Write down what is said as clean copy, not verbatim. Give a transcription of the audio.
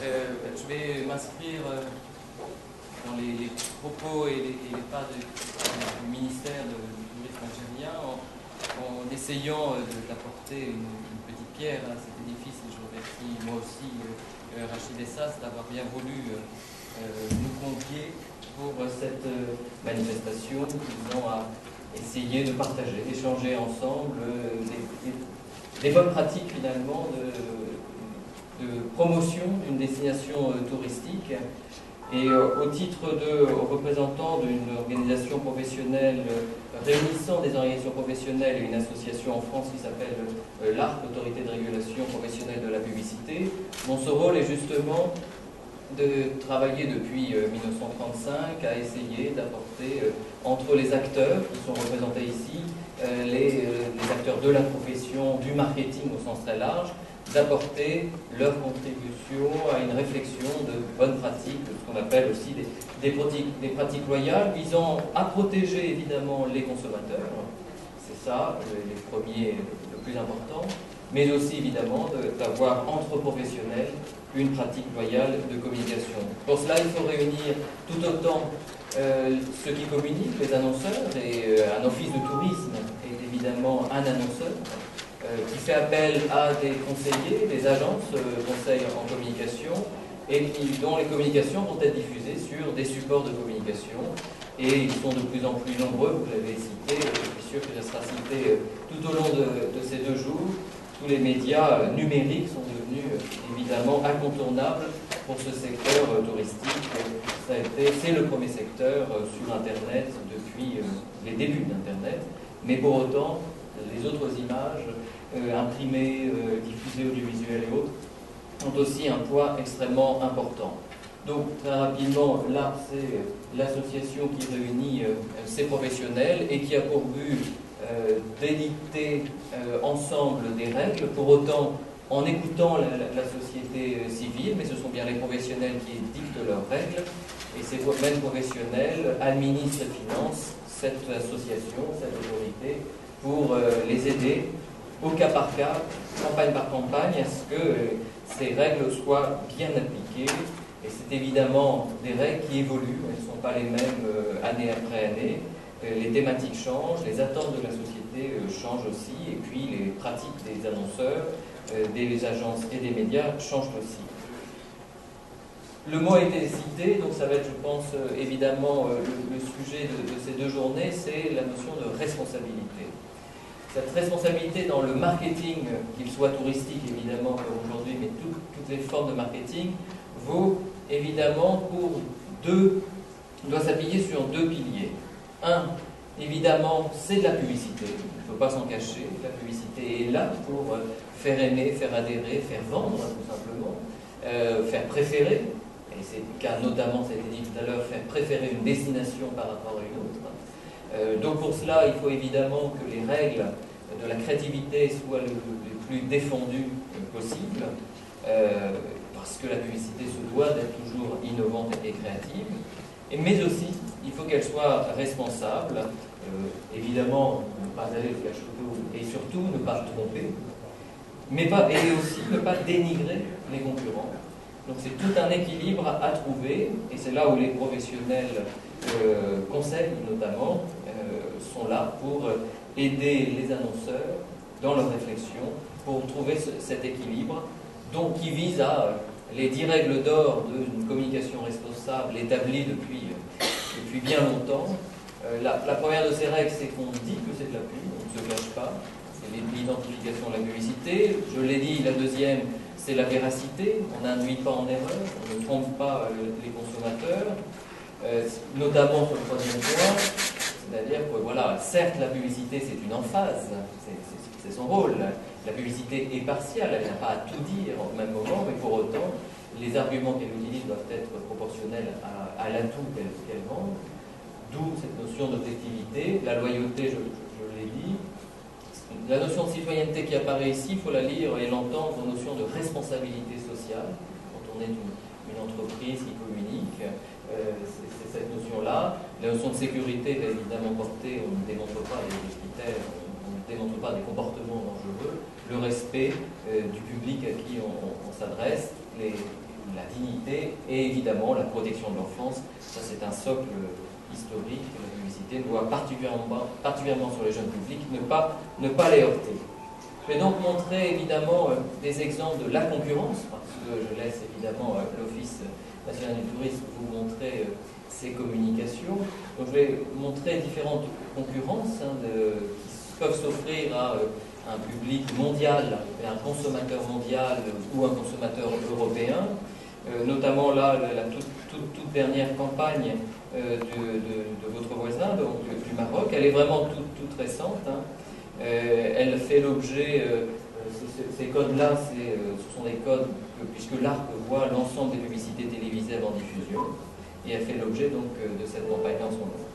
Je vais m'inscrire dans les propos et les pas du ministère du tourisme algérien en essayant d'apporter une petite pierre à cet édifice. Et je remercie moi aussi Rachid Essas d'avoir bien voulu nous convier pour cette manifestation visant à essayer de partager, d'échanger ensemble des bonnes pratiques finalement de promotion d'une destination touristique. Et au titre de représentant d'une organisation professionnelle réunissant des organisations professionnelles et une association en France qui s'appelle l'ARP, l'Autorité de régulation professionnelle de la publicité, mon seul rôle est justement de travailler depuis 1935 à essayer d'apporter entre les acteurs qui sont représentés ici, les acteurs de la profession, du marketing au sens très large, d'apporter leur contribution à une réflexion de bonnes pratiques, ce qu'on appelle aussi des pratiques loyales visant à protéger évidemment les consommateurs, c'est ça les premiers, le plus important, mais aussi évidemment d'avoir entre professionnels une pratique loyale de communication. Pour cela, il faut réunir tout autant ceux qui communiquent, les annonceurs, et un office de tourisme est évidemment un annonceur, qui fait appel à des conseillers, des agences conseils en communication, et dont les communications vont être diffusées sur des supports de communication. Et ils sont de plus en plus nombreux, vous l'avez cité, je suis sûr que ça sera cité tout au long de ces 2 jours. Tous les médias numériques sont devenus évidemment incontournables pour ce secteur touristique. C'est le premier secteur sur Internet depuis les débuts d'Internet, mais pour autant, les autres images imprimées, diffusées audiovisuelles et autres ont aussi un poids extrêmement important. Donc très rapidement, là c'est l'association qui réunit ces professionnels et qui a pour but d'édicter ensemble des règles, pour autant en écoutant la société civile, mais ce sont bien les professionnels qui dictent leurs règles, et ces mêmes professionnels administrent et financent cette association, cette autorité, pour les aider au cas par cas, campagne par campagne, à ce que ces règles soient bien appliquées. Et c'est évidemment des règles qui évoluent, elles ne sont pas les mêmes année après année. Les thématiques changent, les attentes de la société changent aussi, et puis les pratiques des annonceurs, des agences et des médias changent aussi. Le mot a été cité, donc ça va être, je pense, évidemment le sujet de ces 2 journées, c'est la notion de responsabilité. Cette responsabilité dans le marketing, qu'il soit touristique évidemment comme aujourd'hui, mais toutes les formes de marketing, vaut évidemment doit s'appuyer sur 2 piliers. Un, évidemment, c'est de la publicité, il ne faut pas s'en cacher, la publicité est là pour faire aimer, faire adhérer, faire vendre tout simplement, faire préférer, et c'est le cas notamment, ça a été dit tout à l'heure, faire préférer une destination par rapport à une autre. Donc pour cela, il faut évidemment que les règles de la créativité soient les plus défendues possible, parce que la publicité se doit d'être toujours innovante et créative, mais aussi il faut qu'elle soit responsable, évidemment ne pas aller au cache-couteau et surtout ne pas tromper, et aussi ne pas dénigrer les concurrents. Donc c'est tout un équilibre à trouver, et c'est là où les professionnels conseils notamment sont là pour aider les annonceurs dans leur réflexion pour trouver cet équilibre qui vise à les 10 règles d'or d'une communication responsable établies depuis bien longtemps. La première de ces règles, c'est qu'on dit que c'est de la pub, on ne se cache pas, c'est l'identification de la publicité. Je l'ai dit, la deuxième, c'est la véracité, on n'induit pas en erreur, on ne trompe pas les consommateurs, notamment sur le 3e point, c'est-à-dire que voilà, certes la publicité c'est une emphase, c'est son rôle, la publicité est partiale, elle n'a pas à tout dire au même moment, mais pour autant, les arguments qu'elle utilise doivent être proportionnels à l'atout qu'elle vend, d'où cette notion d'objectivité, la loyauté, je l'ai dit. La notion de citoyenneté qui apparaît ici, il faut la lire et l'entendre en notion de responsabilité sociale, quand on est une entreprise qui communique, c'est cette notion-là. La notion de sécurité va évidemment porter, on ne démontre pas des critères, on ne démontre pas des comportements dangereux, le respect du public à qui on s'adresse, la dignité et évidemment la protection de l'enfance. Ça, c'est un socle historique. La publicité doit particulièrement sur les jeunes publics ne pas les heurter. Je vais donc montrer évidemment des exemples de la concurrence, parce que je laisse évidemment l'Office national du tourisme vous montrer ses communications. Donc je vais montrer différentes concurrences qui peuvent s'offrir à un public mondial, un consommateur mondial ou un consommateur européen. Notamment là, la toute dernière campagne de votre voisin, donc du Maroc, elle est vraiment toute récente. Elle fait l'objet, ces codes-là, ce sont des codes puisque l'ARC voit l'ensemble des publicités télévisées en diffusion, et elle fait l'objet donc de cette campagne en ce moment.